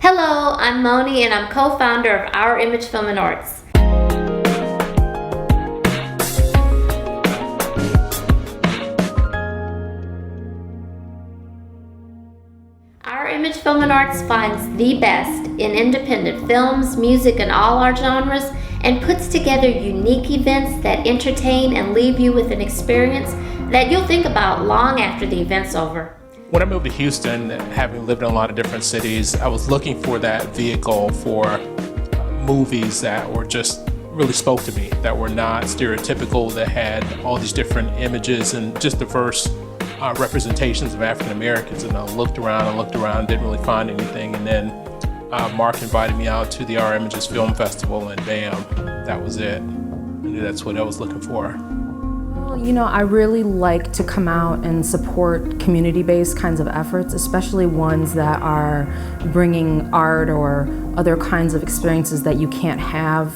Hello, I'm Monie and I'm co-founder of Our Image Film and Arts. Our Image Film and Arts finds the best in independent films, music, and all our genres, and puts together unique events that entertain and leave you with an experience that you'll think about long after the event's over. When I moved to Houston, having lived in a lot of different cities, I was looking for that vehicle for movies that were just really spoke to me, that were not stereotypical, that had all these different images and just diverse representations of African Americans. And I looked around, didn't really find anything. And then Marc invited me out to the Our Images Film Festival, and bam, that was it. I knew that's what I was looking for. You know, I really like to come out and support community-based kinds of efforts, especially ones that are bringing art or other kinds of experiences that you can't have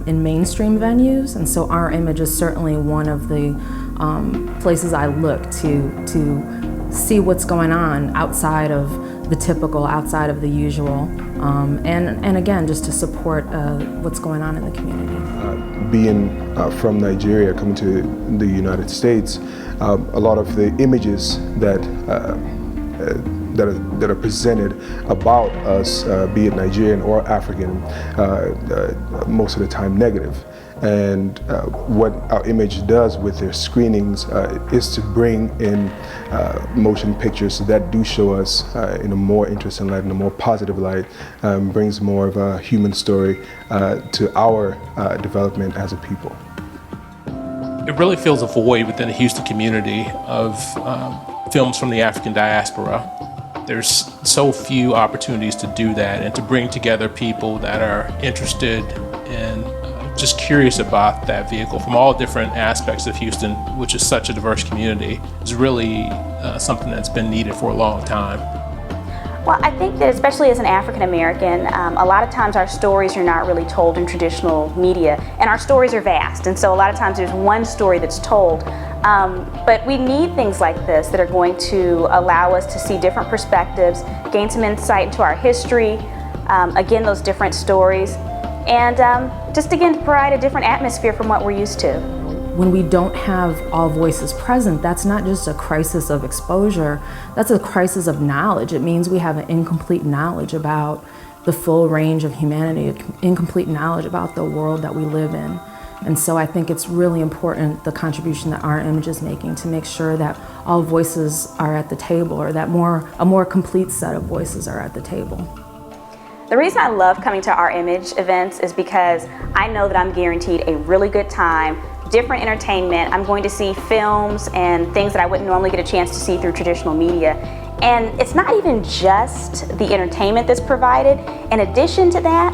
in mainstream venues. And so Our Image is certainly one of the places I look to see what's going on outside of the typical, outside of the usual, and again, just to support what's going on in the community. Being from Nigeria, coming to the United States, a lot of the images that are presented about us, be it Nigerian or African, most of the time negative. And what Our Image does with their screenings is to bring in motion pictures that do show us in a more interesting light, in a more positive light, brings more of a human story to our development as a people. It really fills a void within the Houston community of films from the African diaspora. There's so few opportunities to do that and to bring together people that are interested and just curious about that vehicle from all different aspects of Houston, which is such a diverse community, is really something that's been needed for a long time. Well, I think that especially as an African American, a lot of times our stories are not really told in traditional media, and our stories are vast, and so a lot of times there's one story that's told. But we need things like this that are going to allow us to see different perspectives, gain some insight into our history, again, those different stories, and just again to provide a different atmosphere from what we're used to. When we don't have all voices present, that's not just a crisis of exposure, that's a crisis of knowledge. It means we have an incomplete knowledge about the full range of humanity, incomplete knowledge about the world that we live in. And so I think it's really important, the contribution that Our Image is making, to make sure that all voices are at the table, or that a more complete set of voices are at the table. The reason I love coming to Our Image events is because I know that I'm guaranteed a really good time, different entertainment. I'm going to see films and things that I wouldn't normally get a chance to see through traditional media. And it's not even just the entertainment that's provided. In addition to that,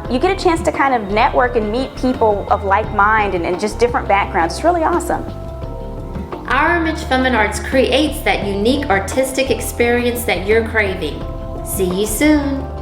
you get a chance to kind of network and meet people of like mind and just different backgrounds. It's really awesome. Our Image Film and Arts creates that unique artistic experience that you're craving. See you soon.